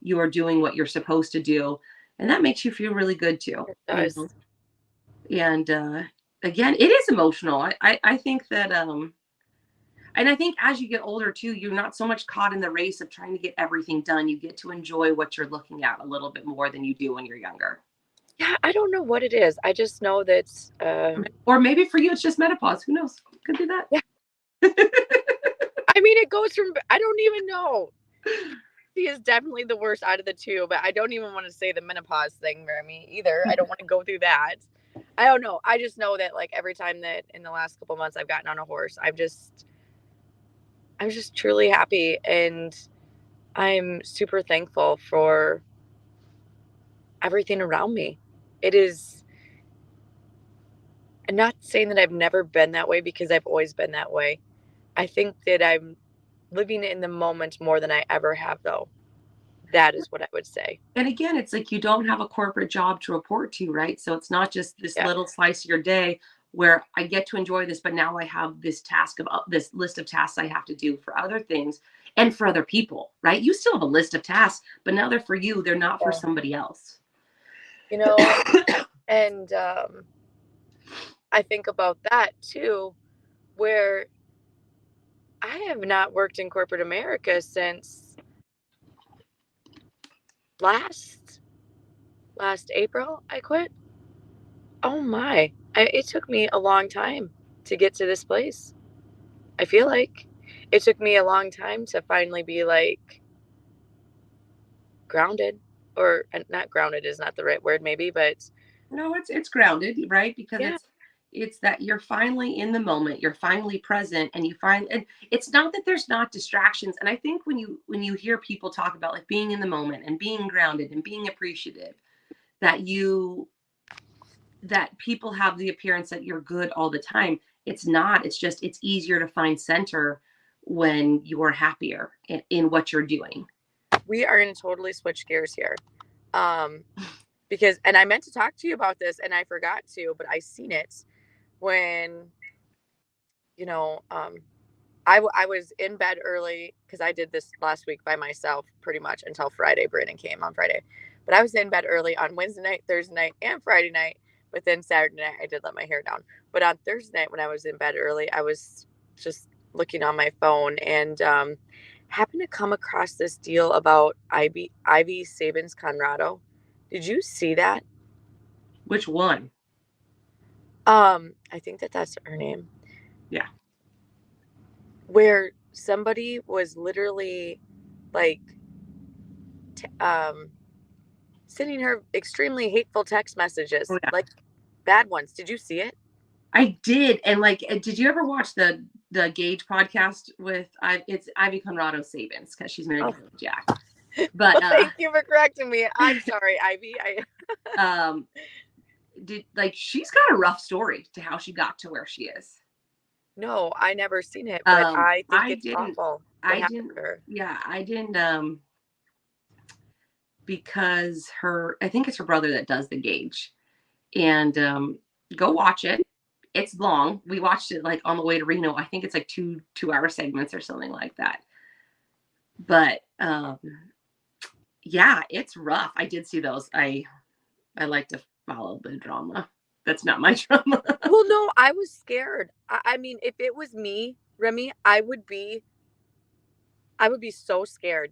you are doing what you're supposed to do. And that makes you feel really good too. It does. And again, it is emotional. I think that, and I think as you get older too, you're not so much caught in the race of trying to get everything done. You get to enjoy what you're looking at a little bit more than you do when you're younger. Yeah, I don't know what it is. I just know that. Or maybe for you, it's just menopause. Who knows? Could be that. Yeah. I mean, it goes from, I don't even know. He is definitely the worst out of the two, but I don't even want to say the menopause thing for me either. I don't want to go through that. I don't know. I just know that like every time that in the last couple months I've gotten on a horse, I'm just truly happy, and I'm super thankful for everything around me. It is, I'm not saying that I've never been that way because I've always been that way. I think that I'm living in the moment more than I ever have, though. That is what I would say. And again, it's like you don't have a corporate job to report to, right? So it's not just this little slice of your day where I get to enjoy this, but now I have this task of this list of tasks I have to do for other things and for other people, right? You still have a list of tasks, but now they're for you. They're not for somebody else. And I think about that too, where I have not worked in corporate America since last April. I quit. Oh my. It took me a long time to get to this place. I feel like it took me a long time to finally be like grounded, or not grounded is not the right word maybe, but no, it's grounded, right? Because it's that you're finally in the moment, you're finally present, and and it's not that there's not distractions. And I think when you hear people talk about like being in the moment and being grounded and being appreciative, that people have the appearance that you're good all the time. It's not. It's just it's easier to find center when you're happier in what you're doing. We are going to totally switch gears here. Because, and I meant to talk to you about this and I forgot to, but I seen it when, I was in bed early because I did this last week by myself pretty much until Friday. Brandon came on Friday, but I was in bed early on Wednesday night, Thursday night, and Friday night. But then Saturday night, I did let my hair down. But on Thursday night, when I was in bed early, I was just looking on my phone and happened to come across this deal about Ivy Sabins Conrado. Did you see that? Which one? I think that's her name. Yeah. Where somebody was literally like sending her extremely hateful text messages, like bad ones. Did you see it? I did. And like, did you ever watch the Gage podcast with it's Ivy Conrado Sabins because she's married to Jack. But thank you for correcting me. I'm sorry, Ivy. She's got a rough story to how she got to where she is. No, I never seen it, but I think it's awful. I didn't because I think it's her brother that does the Gage. And go watch it. It's long. We watched it like on the way to Reno. I think it's like 2-hour segments or something like that. But yeah, it's rough. I did see those. I like to follow the drama. That's not my drama. Well, no, I was scared. I mean, if it was me, Remy, I would be so scared.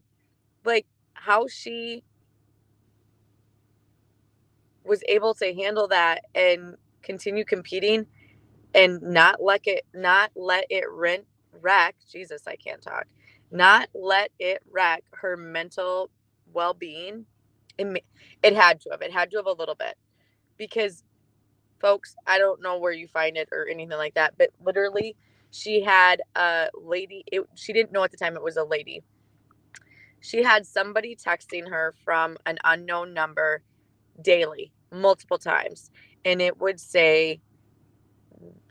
Like how she was able to handle that and continue competing and not let it wreck. Jesus, I can't talk. Not let it wreck her mental well-being. It had to have a little bit, because folks, I don't know where you find it or anything like that, but literally she had a lady, she didn't know at the time it was a lady. She had somebody texting her from an unknown number daily, multiple times, and it would say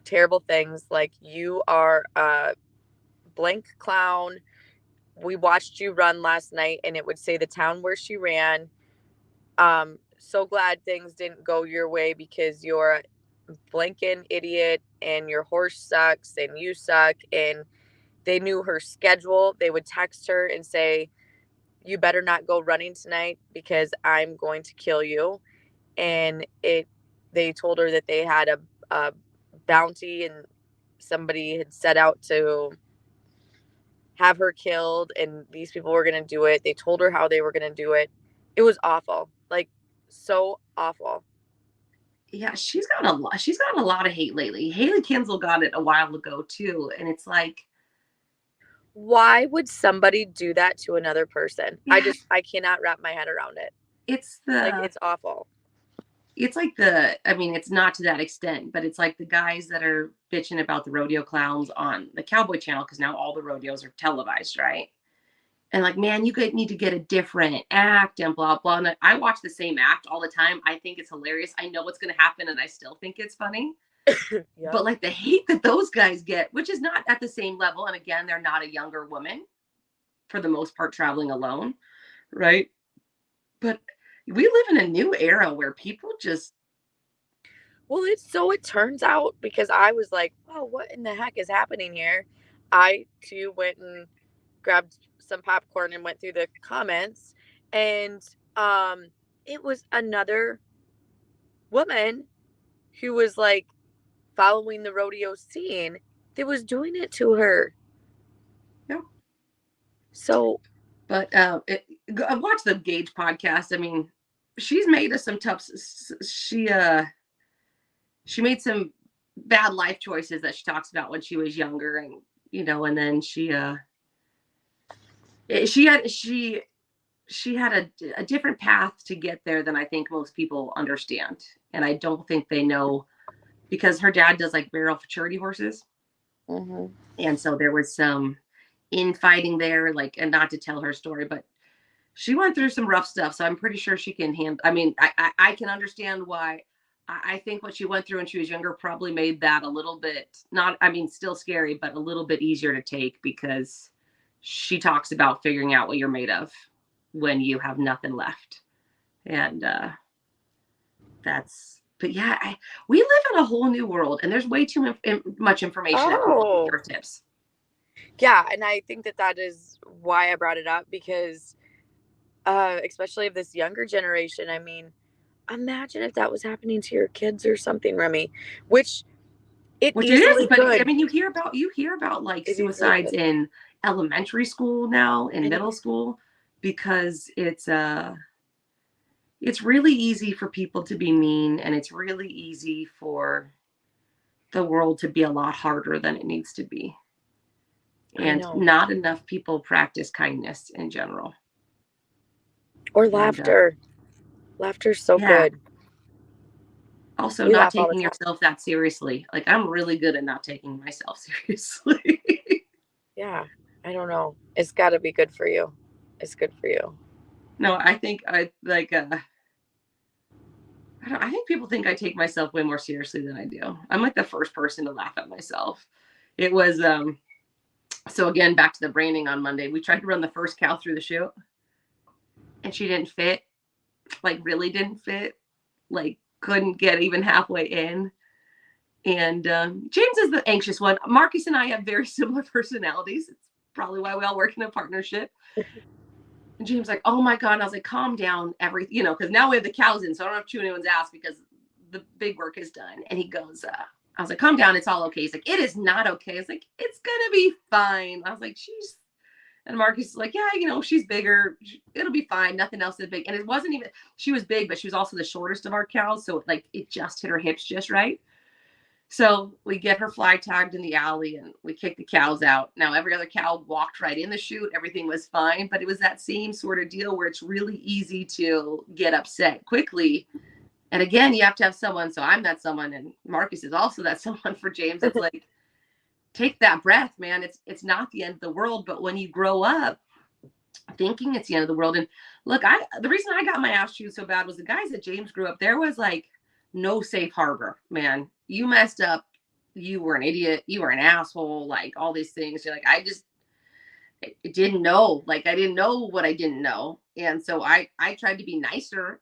terrible things like, you are a blank clown, we watched you run last night, and it would say the town where she ran, so glad things didn't go your way because you're a blanking idiot and your horse sucks and you suck. And they knew her schedule. They would text her and say, you better not go running tonight because I'm going to kill you. And they told her that they had a bounty and somebody had set out to have her killed and these people were going to do it. They told her how they were going to do it. It was awful. Like so awful. Yeah, she's gotten a lot of hate lately. Haley Kinsel got it a while ago too, and it's like, Why would somebody do that to another person? yeah, I cannot wrap my head around it. it's Like the it's awful. it's like I mean, it's not to that extent, but it's like the guys that are bitching about the rodeo clowns on the Cowboy Channel because now all the rodeos are televised, right? And like, man, need to get a different act and blah blah. And I watch the same act all the time. I think it's hilarious. I know what's going to happen, and I still think it's funny. Yep. But like the hate that those guys get, which is not at the same level, and again, they're not a younger woman for the most part, traveling alone, right? But we live in a new era where people just Well, it turns out because I was like, oh, what in the heck is happening here? I too went and grabbed some popcorn and went through the comments, and um, it was another woman who was like following the rodeo scene that was doing it to her. yeah. So But I watched the Gage podcast. I mean, she's made us some tough. She made some bad life choices that she talks about when she was younger, and and then she had a different path to get there than I think most people understand, and I don't think they know because her dad does like barrel futurity horses, mhm. and so there was some infighting there, like, and not to tell her story, but she went through some rough stuff, so I'm pretty sure she can handle. I mean, I can understand why. I think what she went through when she was younger probably made that a little bit not. I mean, still scary, but a little bit easier to take because she talks about figuring out what you're made of when you have nothing left, and that's. But yeah, we live in a whole new world, and there's way too much information at people's Oh, fingertips. yeah, and I think that is why I brought it up because, especially of this younger generation. I mean, imagine if that was happening to your kids or something, Remy, which it Which it is, easily but I could. mean, you hear about like It easily suicides could. in elementary school now, in I middle know. school, because it's really easy for people to be mean, and it's really easy for the world to be a lot harder than it needs to be. I And know. not enough people practice kindness in general. Or And laughter. Laughter's so yeah, good. also We not laugh all the taking time. yourself that seriously. Like, I'm really good at not taking myself seriously. Yeah. I don't know. It's got to be good for you. It's good for you. No, I think I like I think people think I take myself way more seriously than I do. I'm like the first person to laugh at myself. It was so again, back to the branding on Monday. We tried to run the first cow through the chute and she didn't fit. Like, really didn't fit. Like, couldn't get even halfway in. And James is the anxious one. Marcus and I have very similar personalities. It's probably why we all work in a partnership. And James like, oh my God. And I was like, calm down, because now we have the cows in, so I don't have to chew anyone's ass because the big work is done. And he goes, I was like, calm down, it's all okay. He's like, it is not okay. It's like, it's gonna be fine. I was like, and Marcus is like, yeah, she's bigger. It'll be fine. Nothing else is big. And it wasn't even, she was big, but she was also the shortest of our cows. So like it just hit her hips just right. So we get her fly tagged in the alley and we kick the cows out. Now, every other cow walked right in the chute. Everything was fine. But it was that same sort of deal where it's really easy to get upset quickly. And again, you have to have someone. So I'm that someone. And Marcus is also that someone for James. It's like, take that breath, man. It's not the end of the world. But when you grow up thinking it's the end of the world. And look, the reason I got my ass chewed so bad was the guys that James grew up, there was like no safe harbor, man. You messed up, you were an idiot, you were an asshole, like all these things. You're like, I didn't know. Like, I didn't know what I didn't know. And so I tried to be nicer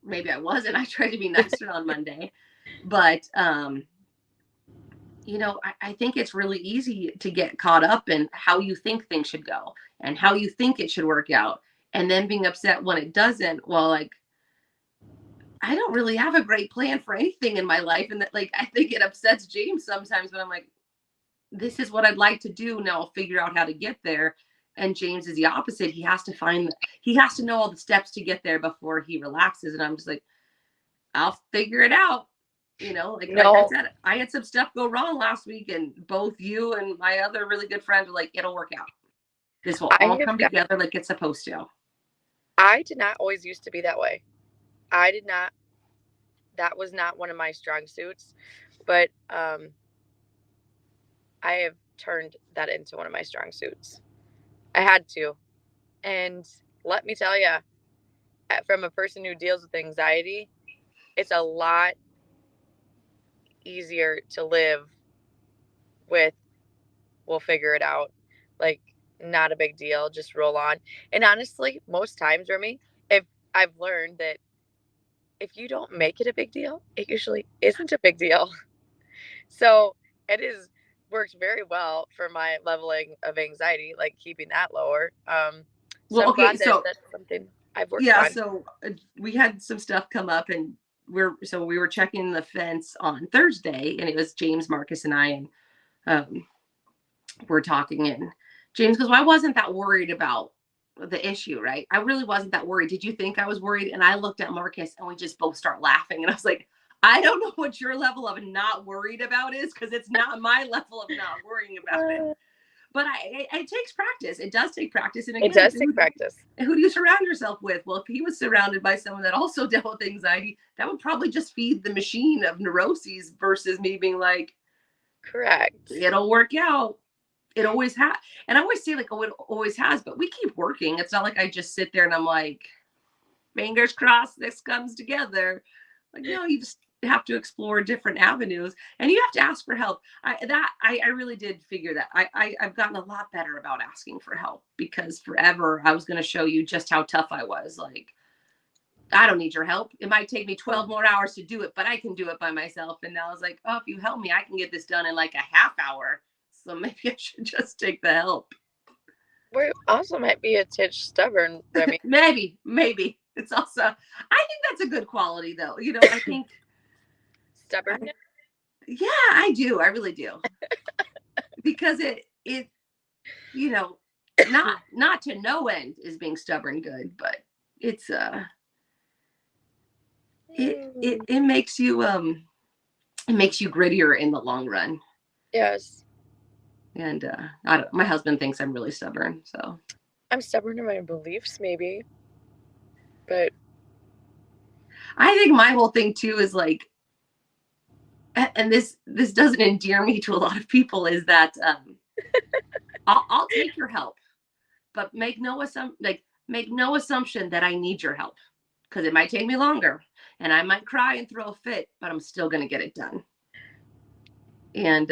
maybe I wasn't. I tried to be nicer on Monday. But you know, I think it's really easy to get caught up in how you think things should go and how you think it should work out. And then being upset when it doesn't. Well, like, I don't really have a great plan for anything in my life. And that, like, I think it upsets James sometimes when I'm like, this is what I'd like to do. Now I'll figure out how to get there. And James is the opposite. He has to know all the steps to get there before he relaxes. And I'm just like, I'll figure it out. You know, like I said, I had some stuff go wrong last week, and both you and my other really good friend were like, it'll work out. This will all come together like it's supposed to. I did not always used to be that way. That was not one of my strong suits, but I have turned that into one of my strong suits. I had to. And let me tell you, from a person who deals with anxiety, it's a lot easier to live with, we'll figure it out. Like, not a big deal, just roll on. And honestly, most times, Remy, if I've learned that if you don't make it a big deal, it usually isn't a big deal. So it is worked very well for my leveling of anxiety, like keeping that lower. So I'm glad that that's something I've worked on. Yeah, so we had some stuff come up, and we were checking the fence on Thursday, and it was James, Marcus, and I, and we're talking, and James goes, well, I wasn't that worried about the issue, right? I really wasn't that worried. Did you think I was worried? And I looked at Marcus, and we just both start laughing, and I was like, I don't know what your level of not worried about is, because it's not my level of not worrying about it. But it takes practice. It does take practice. And again, it does take practice. Who do you surround yourself with? Well, if he was surrounded by someone that also dealt with anxiety, that would probably just feed the machine of neuroses versus me being like, correct. It'll work out. It always has. And I always say, like, oh, it always has, but we keep working. It's not like I just sit there and I'm like, fingers crossed this comes together. Like, no, you just have to explore different avenues, and you have to ask for help. I really did figure that. I've gotten a lot better about asking for help, because forever I was going to show you just how tough I was. Like, I don't need your help. It might take me 12 more hours to do it, but I can do it by myself. And now I was like, oh, if you help me, I can get this done in like a half hour. So maybe I should just take the help. We also might be a titch stubborn, Remy. maybe. It's also, I think that's a good quality, though. You know, I think stubborn. Yeah, I do. I really do. Because it, you know, not to no end is being stubborn good, but it's it makes you grittier in the long run. Yes. And my husband thinks I'm really stubborn, so I'm stubborn in my beliefs, maybe. But I think my whole thing too is like, and this doesn't endear me to a lot of people, is that I'll take your help, but make no assumption that I need your help, because it might take me longer and I might cry and throw a fit, but I'm still going to get it done. And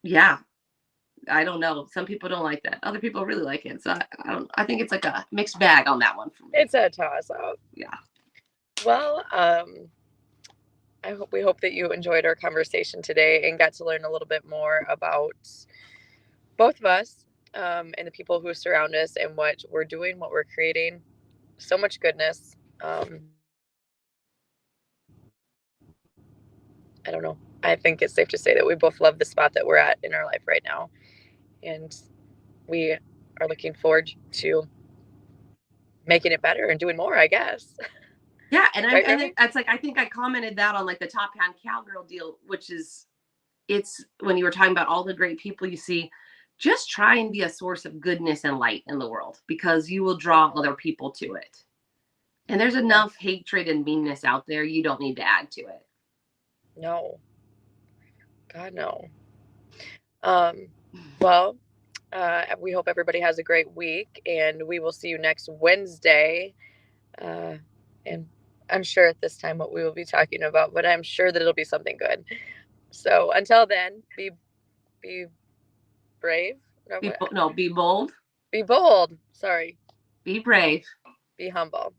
yeah, I don't know. Some people don't like that. Other people really like it. So I think it's like a mixed bag on that one for me. It's a toss up. Yeah. Well, we hope that you enjoyed our conversation today and got to learn a little bit more about both of us and the people who surround us and what we're doing, what we're creating. So much goodness. I don't know. I think it's safe to say that we both love the spot that we're at in our life right now. And we are looking forward to making it better and doing more, I guess. Yeah, and it's like, I think I commented that on like the top Hand Cowgirl deal, which is, it's when you were talking about all the great people you see, just try and be a source of goodness and light in the world, because you will draw other people to it. And there's enough hatred and meanness out there. You don't need to add to it. No. God, no. Well, we hope everybody has a great week, and we will see you next Wednesday. And I'm sure at this time what we will be talking about, but I'm sure that it'll be something good. So until then, be brave. Be bold. Be bold. Sorry. Be brave. Be humble.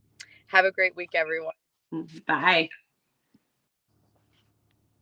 Have a great week, everyone. Bye.